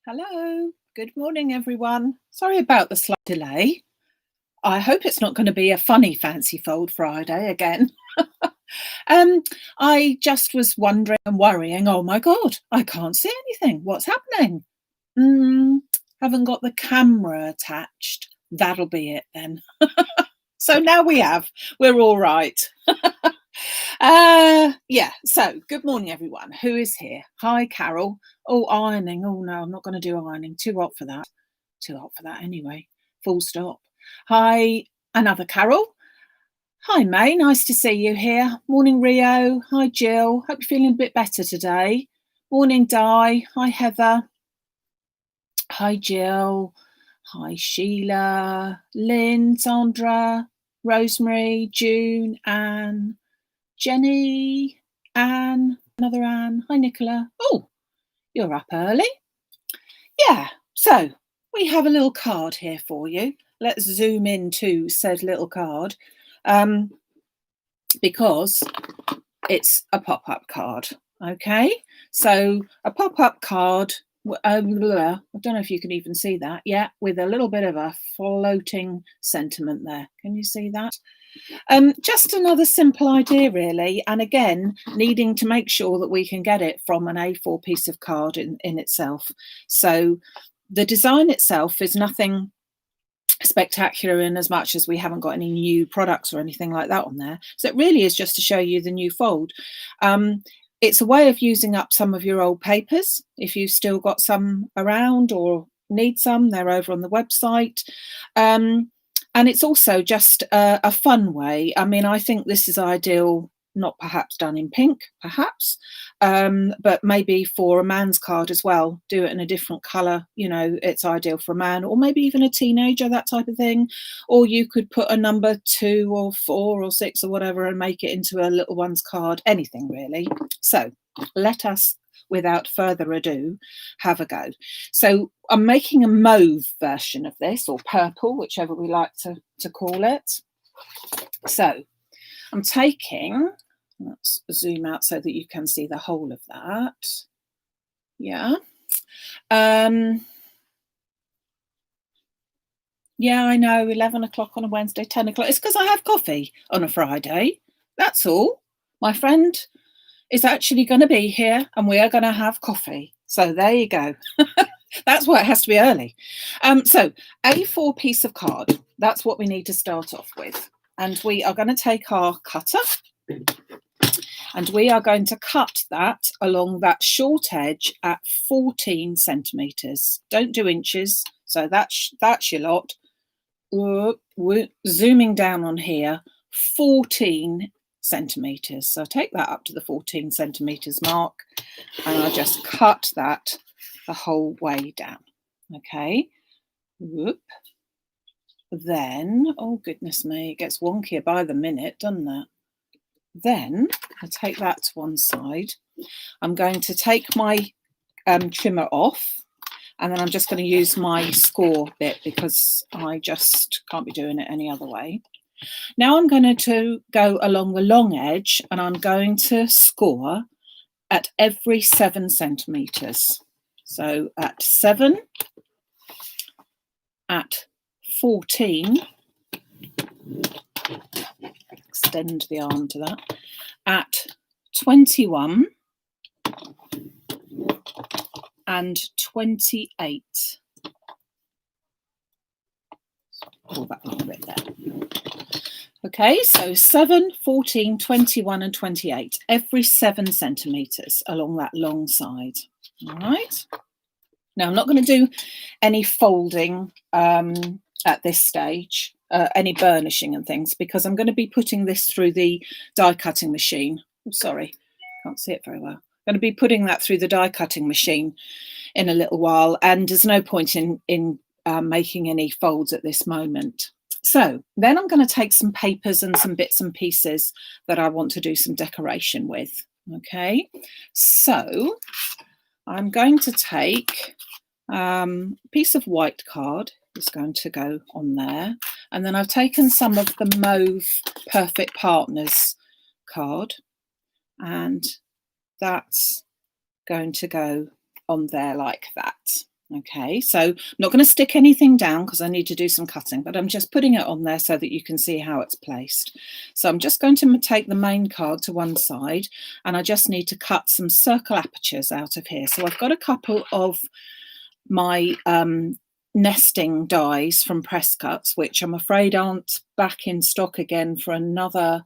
Hello, good morning, everyone. Sorry about the slight delay. I hope it's not going to be a funny fancy fold Friday again. um, I just was wondering and worrying, oh my God, I can't see anything. What's happening? Mm, haven't got the camera attached. That'll be it then. So now we have. We're all right. Yeah, so good morning, everyone. Who is here? Hi, Carol. Oh, ironing. Oh, no, I'm not going to do ironing. Too hot for that. Too hot for that anyway. Full stop. Hi, another Carol. Hi, May. Nice to see you here. Morning, Rio. Hi, Jill. Hope you're feeling a bit better today. Morning, Di. Hi, Heather. Hi, Jill. Hi, Sheila. Lynn, Sandra, Rosemary, June, Anne. Jenny, Anne, another Anne. Hi, Nicola. Oh, you're up early. Yeah, so we have a little card here for you. Let's zoom into said little card because it's a pop-up card. Okay, so a pop-up card. I don't know if you can even see that. Yeah, with a little bit of a floating sentiment there. Can you see that? Just another simple idea, really, and again, needing to make sure that we can get it from an A4 piece of card in itself. So the design itself is nothing spectacular in as much as we haven't got any new products or anything like that on there. So it really is just to show you the new fold. It's a way of using up some of your old papers. If you've still got some around or need some, they're over on the website. And it's also just a fun way. I mean, I think this is ideal, not perhaps done in pink, perhaps, but maybe for a man's card as well. Do it in a different colour. You know, it's ideal for a man or maybe even a teenager, that type of thing. Or you could put a number 2 or 4 or 6 or whatever and make it into a little one's card. Anything really. So let us, without further ado, have a go. So I'm making a mauve version of this, or purple, whichever we like to call it. So I'm taking, let's zoom out so that you can see the whole of that. Yeah. Yeah, I know, 11 o'clock on a Wednesday, 10 o'clock. It's because I have coffee on a Friday. That's all. My friend is actually going to be here and we are going to have coffee. So there you go. That's why it has to be early. So A4 piece of card, that's what we need to start off with. And we are going to take our cutter and we are going to cut that along that short edge at 14 centimetres. Don't do inches. So that's your lot. We're zooming down on here, 14 centimetres. So I take that up to the 14 centimetres mark and I just cut that the whole way down. Okay. Whoop. Then, oh goodness me, it gets wonkier by the minute, doesn't it? Then I take that to one side. I'm going to take my trimmer off and then I'm just going to use my score bit because I just can't be doing it any other way. Now I'm going to go along the long edge and I'm going to score at every 7 centimetres. So at 7, at 14, extend the arm to that, at 21 and 28. Pull that little bit there. Okay, so 7, 14, 21 and 28, every 7 centimetres along that long side. All right. Now, I'm not going to do any folding at this stage, any burnishing and things, because I'm going to be putting this through the die cutting machine. Oh, sorry, can't see it very well. I'm going to be putting that through the die cutting machine in a little while, and there's no point in making any folds at this moment. So then I'm going to take some papers and some bits and pieces that I want to do some decoration with. Okay, so I'm going to take a piece of white card is going to go on there, and then I've taken some of the mauve Perfect Partners card and that's going to go on there like that. Okay, so I'm not going to stick anything down because I need to do some cutting, but I'm just putting it on there so that you can see how it's placed. So I'm just going to take the main card to one side, and I just need to cut some circle apertures out of here. So I've got a couple of my nesting dies from Presscuts, which I'm afraid aren't back in stock again for another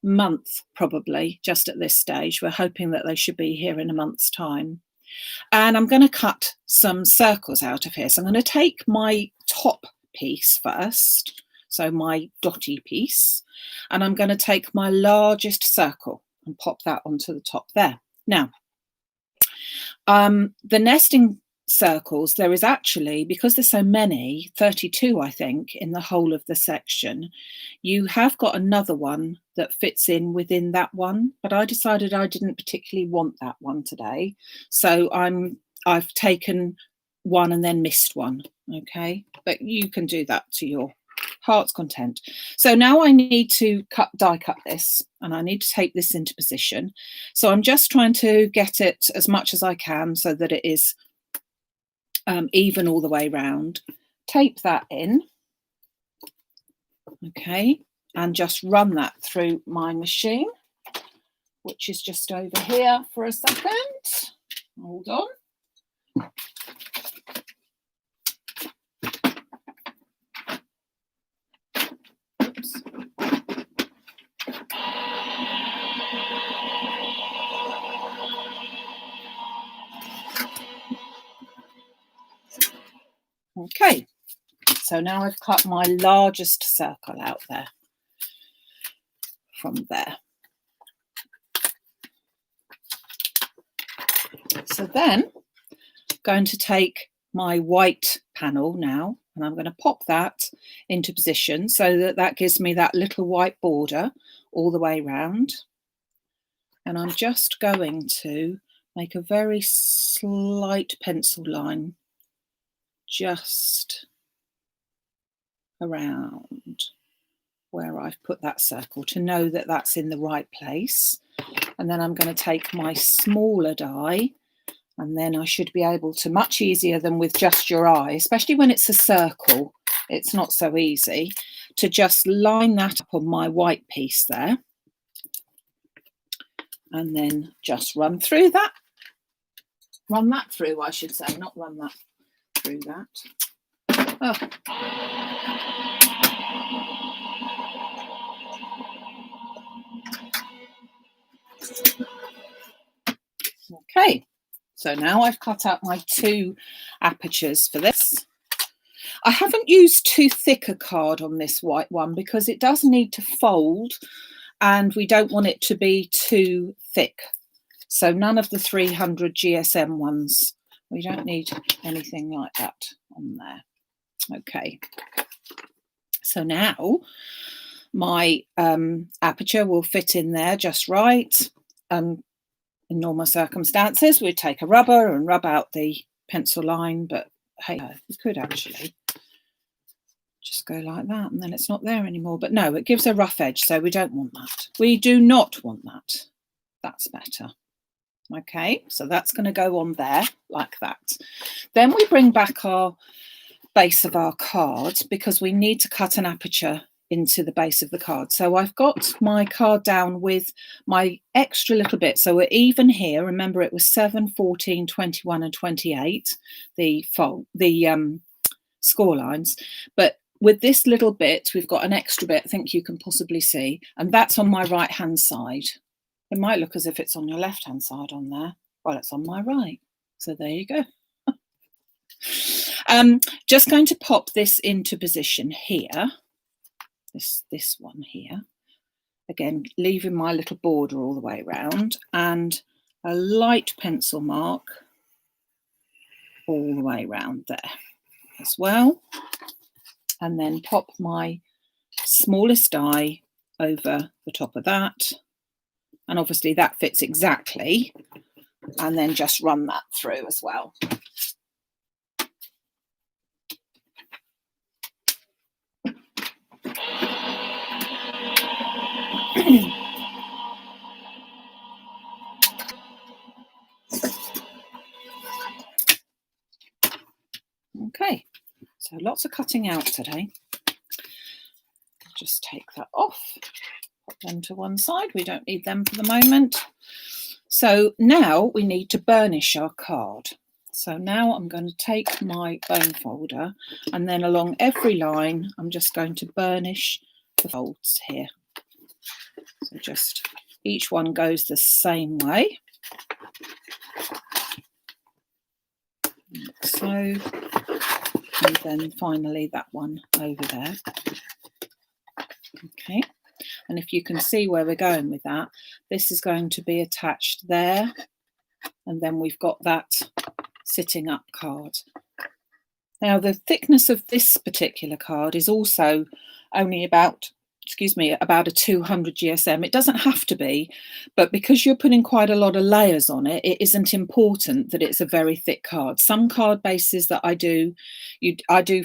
month, probably, just at this stage. We're hoping that they should be here in a month's time. And I'm going to cut some circles out of here. So I'm going to take my top piece first, so my dotty piece, and I'm going to take my largest circle and pop that onto the top there. Now, the nesting circles, there is actually, because there's so many, 32 I think in the whole of the section, you have got another one that fits in within that one, but I decided I didn't particularly want that one today, so I've taken one and then missed one. Okay, but you can do that to your heart's content. So now I need to die cut this, and I need to take this into position. So I'm just trying to get it as much as I can so that it is even all the way round. Tape that in, okay, and just run that through my machine, which is just over here for a second. Hold on. Oops. Okay, so now I've cut my largest circle out there from there. So then I'm going to take my white panel now, and I'm going to pop that into position so that that gives me that little white border all the way round. And I'm just going to make a very slight pencil line just around where I've put that circle to know that that's in the right place. And then I'm going to take my smaller die, and then I should be able to, much easier than with just your eye, especially when it's a circle, it's not so easy, to just line that up on my white piece there. And then just run through that. Run that through, I should say, not run that through that. Oh. Okay, so now I've cut out my 2 apertures for this. I haven't used too thick a card on this white one because it does need to fold and we don't want it to be too thick. So none of the 300 GSM ones. We don't need anything like that on there. Okay. So now my aperture will fit in there just right. In normal circumstances, we'd take a rubber and rub out the pencil line, but hey, we could actually just go like that and then it's not there anymore. But no, it gives a rough edge, so we don't want that. We do not want that. That's better. Okay, so that's going to go on there like that. Then we bring back our base of our card because we need to cut an aperture into the base of the card. So I've got my card down with my extra little bit. So we're even here. Remember, it was 7, 14, 21 and 28, the score lines. But with this little bit, we've got an extra bit, I think you can possibly see, and that's on my right-hand side. It might look as if it's on your left-hand side on there. Well, it's on my right. So there you go. Just going to pop this into position here. This one here. Again, leaving my little border all the way around and a light pencil mark all the way around there as well. And then pop my smallest die over the top of that. And obviously that fits exactly. And then just run that through as well. So lots of cutting out today. Just take that off, put them to one side. We don't need them for the moment. So now we need to burnish our card. So now I'm going to take my bone folder, and then along every line, I'm just going to burnish the folds here. So just each one goes the same way. Like so, and then finally that one over there. Okay, and if you can see where we're going with that, this is going to be attached there, and then we've got that sitting up card. Now the thickness of this particular card is also only about a 200 GSM. It doesn't have to be, but because you're putting quite a lot of layers on it, it isn't important that it's a very thick card. Some card bases that I do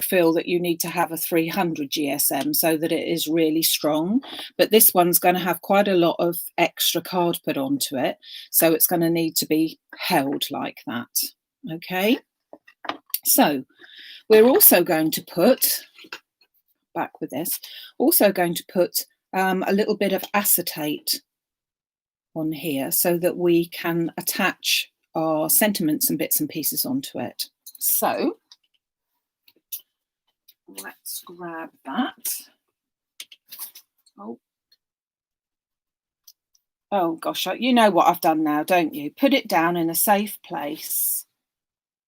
feel that you need to have a 300 GSM so that it is really strong, but this one's going to have quite a lot of extra card put onto it, so it's going to need to be held like that. Okay, so we're also going to put back with this, also going to put a little bit of acetate on here so that we can attach our sentiments and bits and pieces onto it. So let's grab that. Oh gosh, you know what I've done now, don't you? Put it down in a safe place,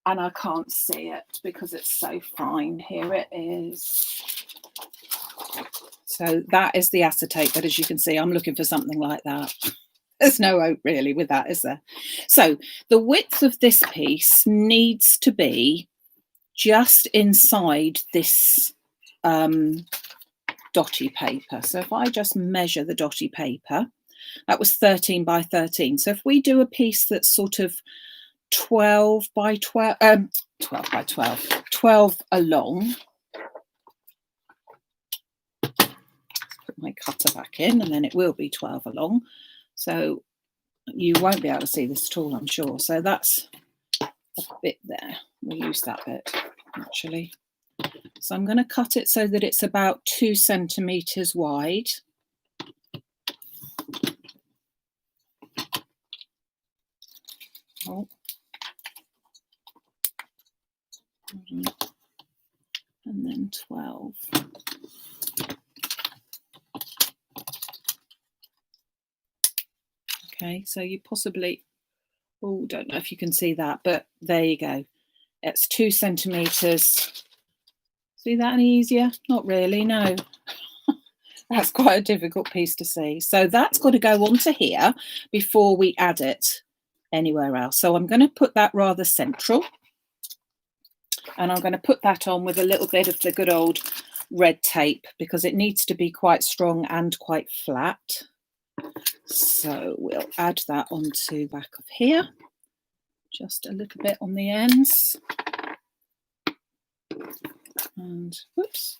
and I can't see it because it's so fine. Here it is. So that is the acetate, but as you can see, I'm looking for something like that. There's no hope really with that, is there? So the width of this piece needs to be just inside this dotty paper. So if I just measure the dotty paper, that was 13 by 13. So if we do a piece that's sort of 12 by 12 along. Put my cutter back in, and then it will be 12 along. So you won't be able to see this at all, I'm sure. So that's a bit there. We'll use that bit actually. So I'm going to cut it so that it's about 2 centimeters wide. Oh. And then 12. Okay, so you possibly, oh, don't know if you can see that, but there you go. It's 2 centimeters. See that any easier? Not really, no. That's quite a difficult piece to see. So that's got to go onto here before we add it anywhere else. So I'm going to put that rather central, and I'm going to put that on with a little bit of the good old red tape because it needs to be quite strong and quite flat. So we'll add that onto the back of here, just a little bit on the ends. And whoops.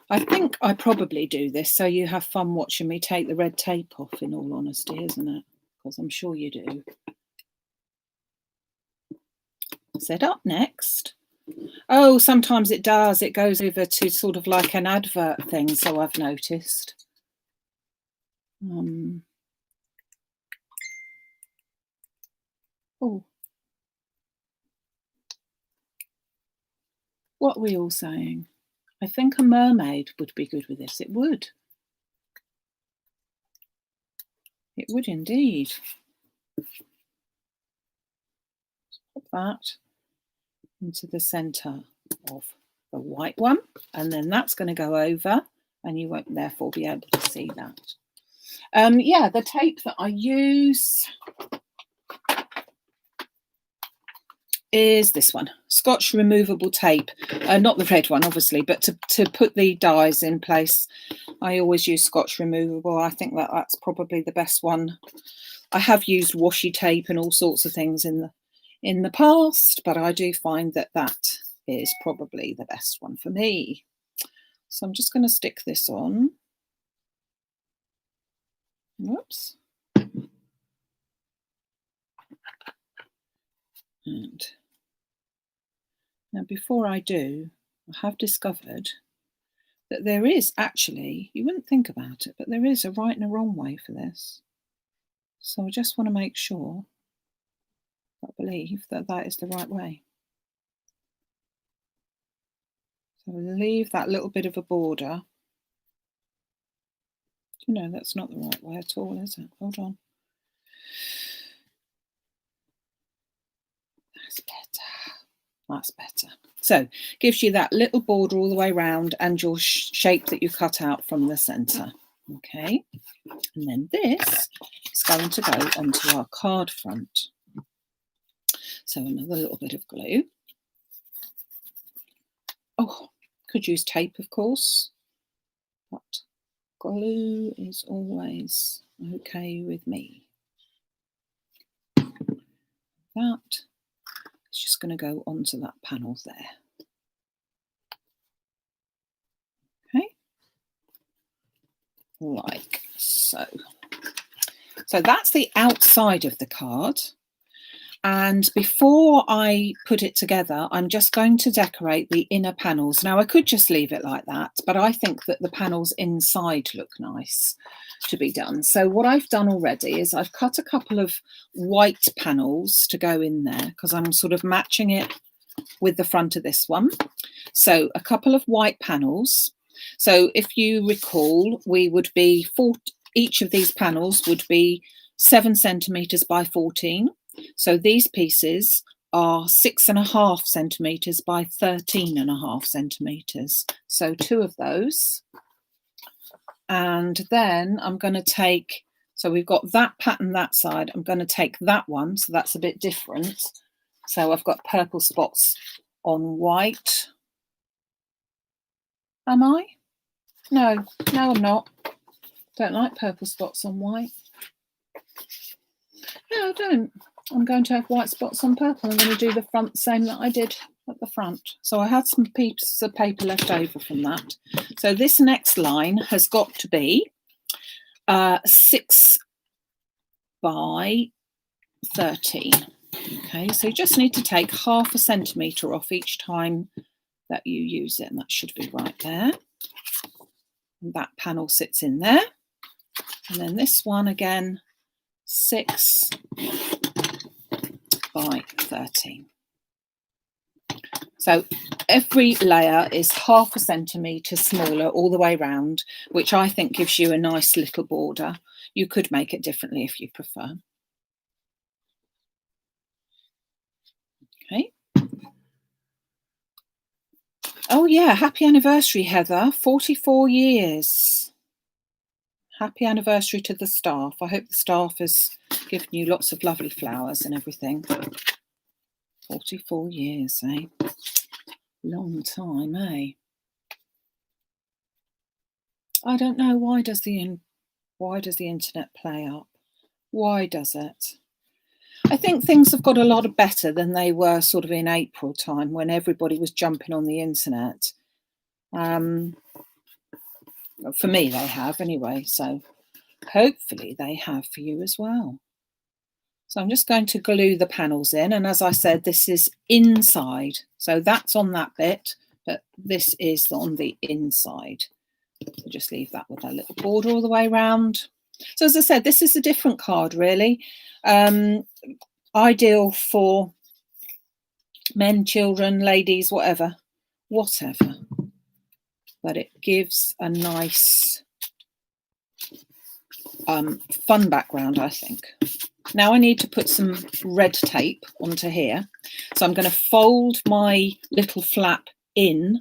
I think I probably do this so you have fun watching me take the red tape off, in all honesty, isn't it? Because I'm sure you do. Set up next. Oh, sometimes it does. It goes over to sort of like an advert thing, so I've noticed. Oh. What are we all saying? I think a mermaid would be good with this. It would. It would indeed. Put that into the centre of the white one, and then that's going to go over, and you won't therefore be able to see that. Yeah, the tape that I use is this one, Scotch removable tape. Not the red one, obviously, but to put the dies in place, I always use Scotch removable. I think that that's probably the best one. I have used washi tape and all sorts of things in the past, but I do find that that is probably the best one for me. So I'm just going to stick this on. Whoops. And Now, before I do, I have discovered that there is actually, you wouldn't think about it, but there is a right and a wrong way for this. So I just want to make sure, I believe that that is the right way. So I'll leave that little bit of a border. No, that's not the right way at all, is it? Hold on. That's better. That's better. So gives you that little border all the way around and your shape that you cut out from the centre. Okay, and then this is going to go onto our card front. So another little bit of glue. Oh, could use tape, of course, but glue is always okay with me. That is just going to go onto that panel there. Okay, like so. So that's the outside of the card. And before I put it together, I'm just going to decorate the inner panels. Now, I could just leave it like that, but I think that the panels inside look nice to be done. So what I've done already is I've cut a couple of white panels to go in there because I'm sort of matching it with the front of this one. So a couple of white panels. So if you recall, we would be each of these panels would be 7 centimetres by 14. So these pieces are 6.5 centimetres by 13.5 centimetres. So 2 of those. And then I'm going to take, so we've got that pattern that side. I'm going to take that one, so that's a bit different. So I've got purple spots on white. Am I? No, I'm not. Don't like purple spots on white. No, I don't. I'm going to have white spots on purple. I'm going to do the front same that I did at the front. So I had some pieces of paper left over from that. So this next line has got to be 6 by 13. Okay, so you just need to take 0.5 centimetre off each time that you use it, and that should be right there. And that panel sits in there. And then this one again, 6 by 13. So every layer is 0.5 centimetre smaller all the way around, which I think gives you a nice little border. You could make it differently if you prefer. Okay. Oh yeah, happy anniversary, Heather. 44 years. Happy anniversary to the staff. I hope the staff has given you lots of lovely flowers and everything. 44 years, eh? Long time, eh? I don't know, why does the internet play up? Why does it? I think things have got a lot better than they were sort of in April time when everybody was jumping on the internet. For me, they have anyway, so hopefully they have for you as well. So I'm just going to glue the panels in, and as I said, this is inside. So that's on that bit, but this is on the inside. So just leave that with a little border all the way around. So as I said, this is a different card really. Ideal for men, children, ladies, whatever. But it gives a nice fun background, I think. Now I need to put some red tape onto here. So I'm going to fold my little flap in.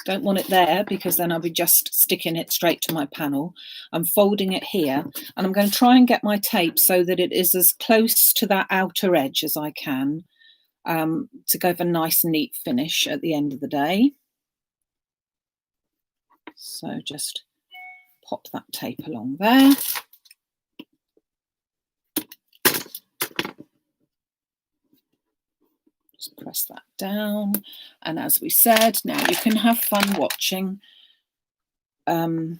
Don't want it there because then I'll be just sticking it straight to my panel. I'm folding it here, and I'm going to try and get my tape so that it is as close to that outer edge as I can, to give a nice neat finish at the end of the day. So just pop that tape along there. Just press that down, and as we said, now you can have fun watching me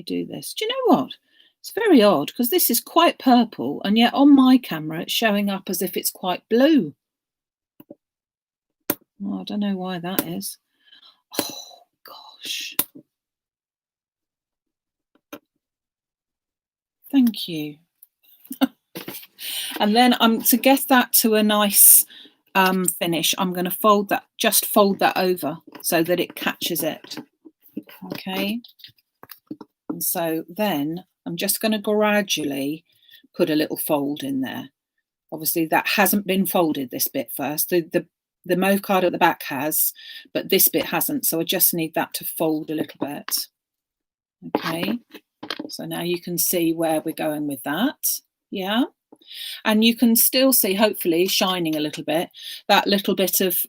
do this. Do you know what? It's very odd because this is quite purple, and yet on my camera it's showing up as if it's quite blue. Oh, I don't know why that is. Oh, gosh. Thank you. And then to get that to a nice finish, I'm going to fold that over so that it catches it. Okay. And so then I'm just going to gradually put a little fold in there. Obviously that hasn't been folded, this bit first. The mauve card at the back has, but this bit hasn't. So I just need that to fold a little bit. Okay. So now you can see where we're going with that. Yeah. And you can still see, hopefully, shining a little bit, that little bit of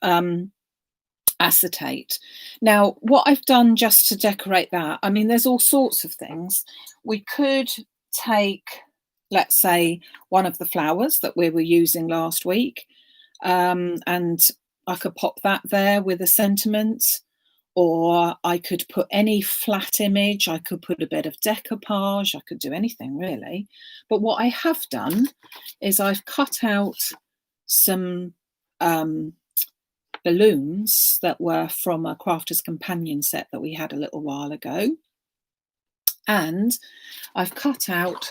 acetate. Now, what I've done just to decorate that, I mean, there's all sorts of things. We could take, let's say, one of the flowers that we were using last week, and I could pop that there with a sentiment, or I could put any flat image. I could put a bit of decoupage. I could do anything really. But what I have done is I've cut out some balloons that were from a Crafter's Companion set that we had a little while ago. And I've cut out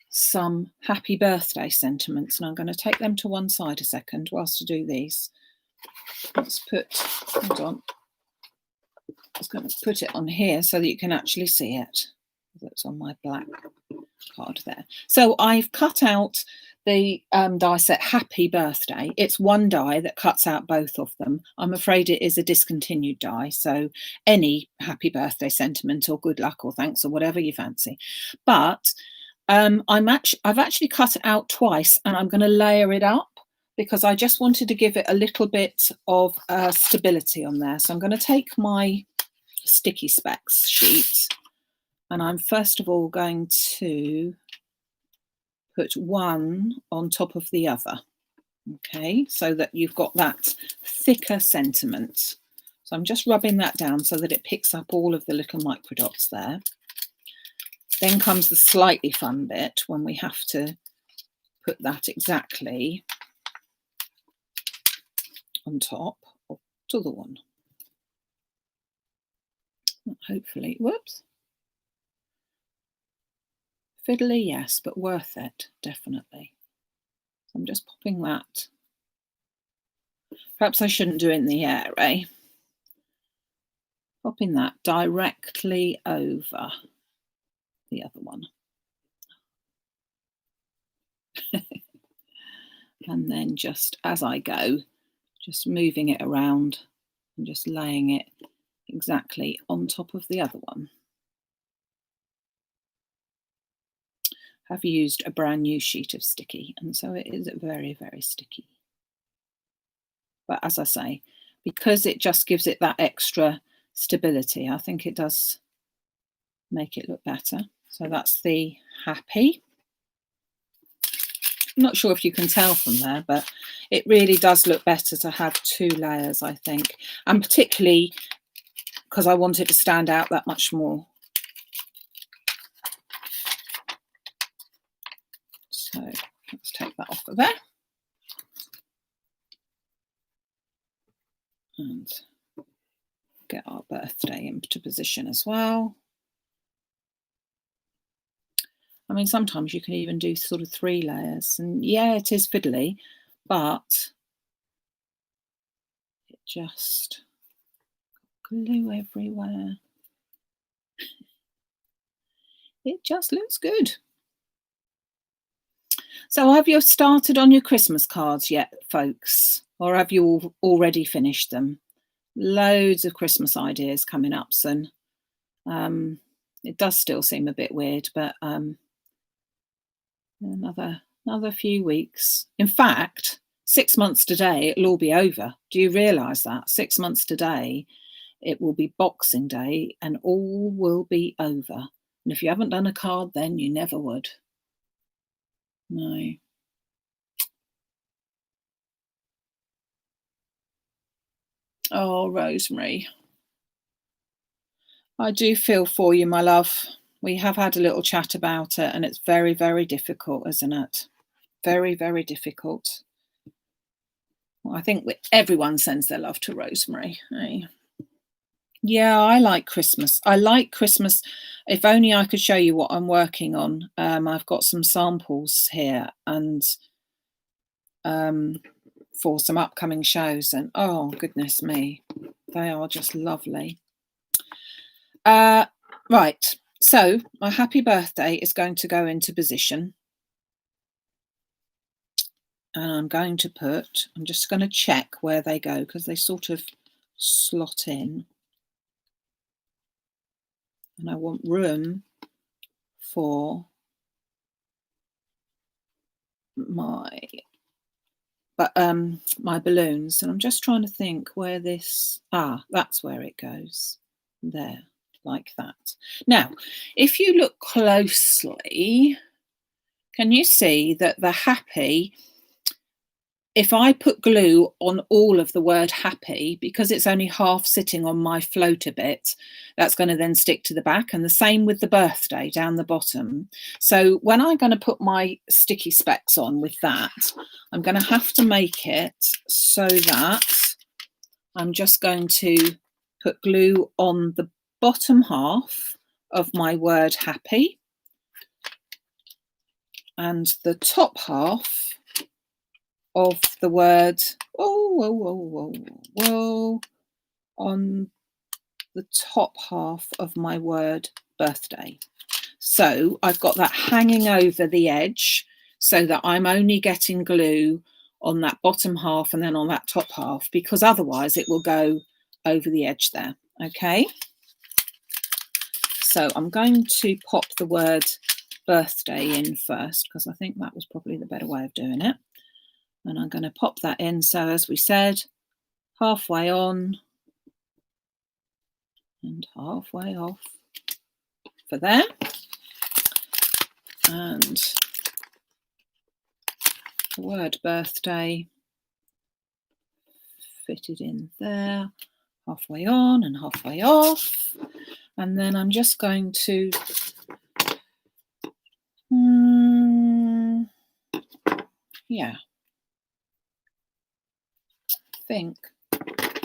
some happy birthday sentiments, and I'm going to take them to one side a second whilst I do these. Hold on. I was going to put it on here so that you can actually see it. That's on my black card there. So I've cut out the die set Happy Birthday. It's one die that cuts out both of them. I'm afraid it is a discontinued die, so any happy birthday sentiment or good luck or thanks or whatever you fancy. But I've actually cut it out twice, and I'm going to layer it up because I just wanted to give it a little bit of stability on there. So I'm going to take my sticky specs sheet, and I'm first of all going to put one on top of the other, okay, so that you've got that thicker sentiment. So I'm just rubbing that down so that it picks up all of the little micro dots there. Then comes the slightly fun bit when we have to put that exactly on top of the other one. Hopefully, whoops. Fiddly, yes, but worth it, definitely. So I'm just popping that. Perhaps I shouldn't do it in the air, eh? Popping that directly over the other one. And then just as I go, just moving it around and just laying it exactly on top of the other one. I've used a brand new sheet of sticky, and so it is very, very sticky. But as I say, because it just gives it that extra stability, I think it does make it look better. So that's the Happy. I'm not sure if you can tell from there, but it really does look better to have two layers, I think, and particularly because I want it to stand out that much more. So let's take that off of there. And get our birthday into position as well. I mean, sometimes you can even do sort of 3 layers, and yeah, it is fiddly, but it just glue everywhere. It just looks good. So have you started on your Christmas cards yet, folks? Or have you already finished them? Loads of Christmas ideas coming up soon. It does still seem a bit weird, but another few weeks. In fact, 6 months today, it'll all be over. Do you realise that? 6 months today, it will be Boxing Day and all will be over. And if you haven't done a card then, you never would. No. Oh, Rosemary. I do feel for you, my love. We have had a little chat about it, and it's very, very difficult, isn't it? Very, very difficult. Well, I think everyone sends their love to Rosemary. Eh? Yeah, I like Christmas. I like Christmas. If only I could show you what I'm working on. I've got some samples here and for some upcoming shows, and oh goodness me, they are just lovely. Right, so my happy birthday is going to go into position. And I'm going to put, I'm just going to check where they go because they sort of slot in. And I want room for my balloons, and I'm just trying to think where this, that's where it goes, there, like that. Now, if you look closely, can you see that the happy, if I put glue on all of the word happy, because it's only half sitting on my floater bit, that's going to then stick to the back, and the same with the birthday down the bottom. So when I'm going to put my sticky specs on with that, I'm going to have to make it so that I'm just going to put glue on the bottom half of my word happy and the top half of the word on the top half of my word birthday. So I've got that hanging over the edge so that I'm only getting glue on that bottom half and then on that top half, because otherwise it will go over the edge there. Okay, so I'm going to pop the word birthday in first because I think that was probably the better way of doing it. And I'm going to pop that in. So as we said, halfway on and halfway off for there. And the word birthday fitted in there, halfway on and halfway off. And then I'm just going to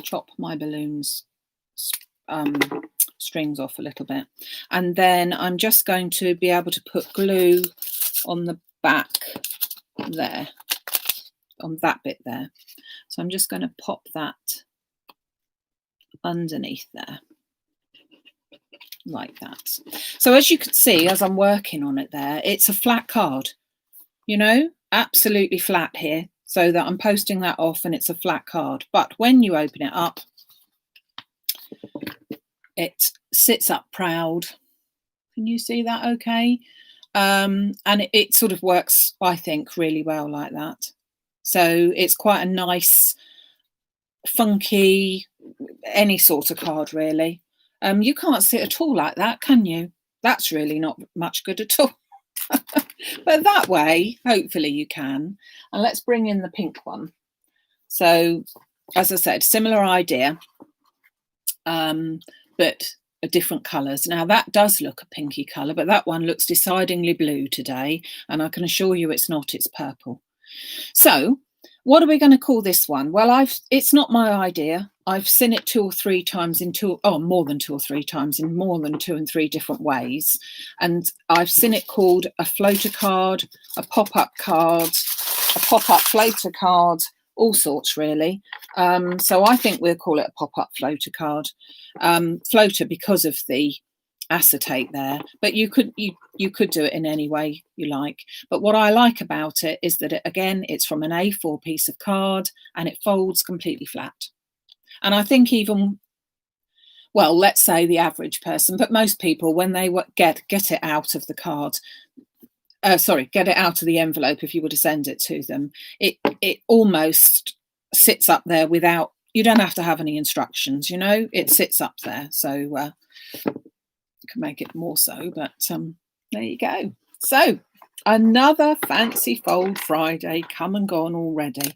chop my balloons strings off a little bit, and then I'm just going to be able to put glue on the back there, on that bit there. So I'm just going to pop that underneath there like that. So as you can see, as I'm working on it there, it's a flat card, you know, absolutely flat here, so that I'm posting that off and it's a flat card. But when you open it up, it sits up proud. Can you see that okay? And it sort of works, I think, really well like that. So it's quite a nice, funky, any sort of card really. You can't sit at all like that, can you? That's really not much good at all. But that way, hopefully you can. And let's bring in the pink one. So, as I said, similar idea, but different colours. Now that does look a pinky colour, but that one looks decidedly blue today, and I can assure you it's not, it's purple. So what are we going to call this one? Well, it's not my idea. I've seen it 2 or 3 times more than 2 or 3 times in more than 2 and 3 different ways. And I've seen it called a floater card, a pop-up card, a pop-up floater card, all sorts really. So I think we'll call it a pop-up floater card. Floater because of the acetate there, but you could do it in any way you like. But what I like about it is that it's from an A4 piece of card and it folds completely flat. And I think even, well, let's say the average person, but most people, when they get it out of the card, get it out of the envelope, if you were to send it to them, it almost sits up there without, you don't have to have any instructions, you know, it sits up there. So can make it more so, but there you go. So another fancy fold Friday come and gone already.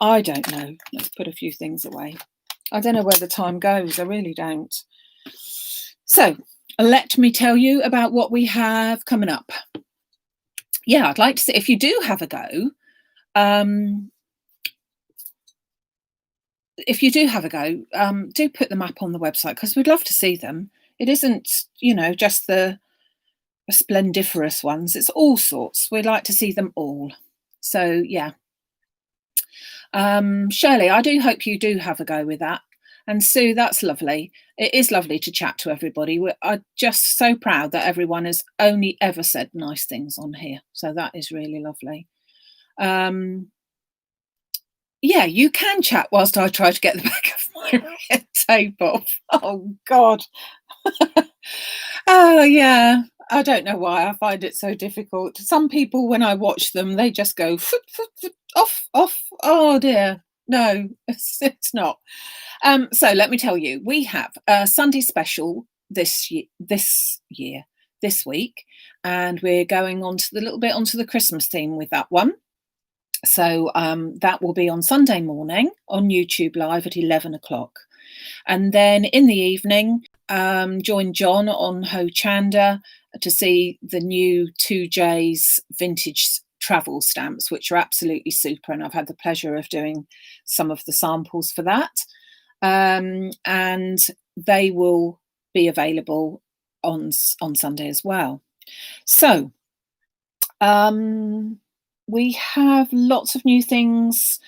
I don't know. Let's put a few things away. I don't know where the time goes. I really don't. So let me tell you about what we have coming up. Yeah, I'd like to see if you do have a go. if you do have a go, do put them up on the website because we'd love to see them. It isn't, just the splendiferous ones. It's all sorts. We'd like to see them all. So yeah. Shirley, I do hope you do have a go with that. And Sue, that's lovely. It is lovely to chat to everybody. I'm just so proud that everyone has only ever said nice things on here. So that is really lovely. Yeah, you can chat whilst I try to get the back of my red tape off. Oh, God. Oh, yeah. I don't know why I find it so difficult. Some people, when I watch them, they just go foot, foot, foot, off, off. Oh, dear. No, it's not. So let me tell you, we have a Sunday special this week, and we're going on to the little bit onto the Christmas theme with that one. So that will be on Sunday morning on YouTube Live at 11 o'clock. And then in the evening, join John on Ho Chanda to see the new 2J's vintage travel stamps, which are absolutely super. And I've had the pleasure of doing some of the samples for that. And they will be available on Sunday as well. So we have lots of new things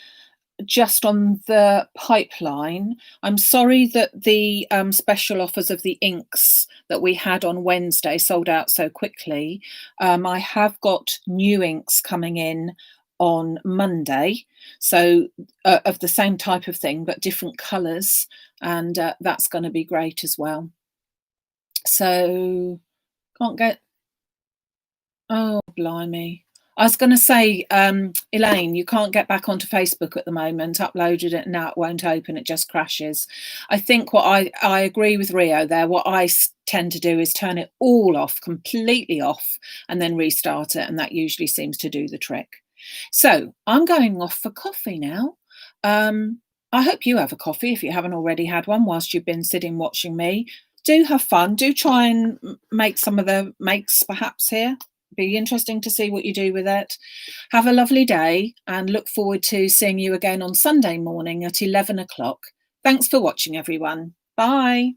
just on the pipeline. I'm sorry that the special offers of the inks that we had on Wednesday sold out so quickly. I have got new inks coming in on Monday, so of the same type of thing but different colours, and that's going to be great as well. So can't get, oh blimey, I was going to say, Elaine, you can't get back onto Facebook at the moment. Uploaded it, now it won't open, it just crashes. I think what I agree with Rio there. What I tend to do is turn it all off, completely off, and then restart it, and that usually seems to do the trick. So I'm going off for coffee now. I hope you have a coffee if you haven't already had one whilst you've been sitting watching me. Do have fun. Do try and make some of the makes perhaps here. Be interesting to see what you do with it. Have a lovely day and look forward to seeing you again on Sunday morning at 11 o'clock. Thanks for watching, everyone. Bye.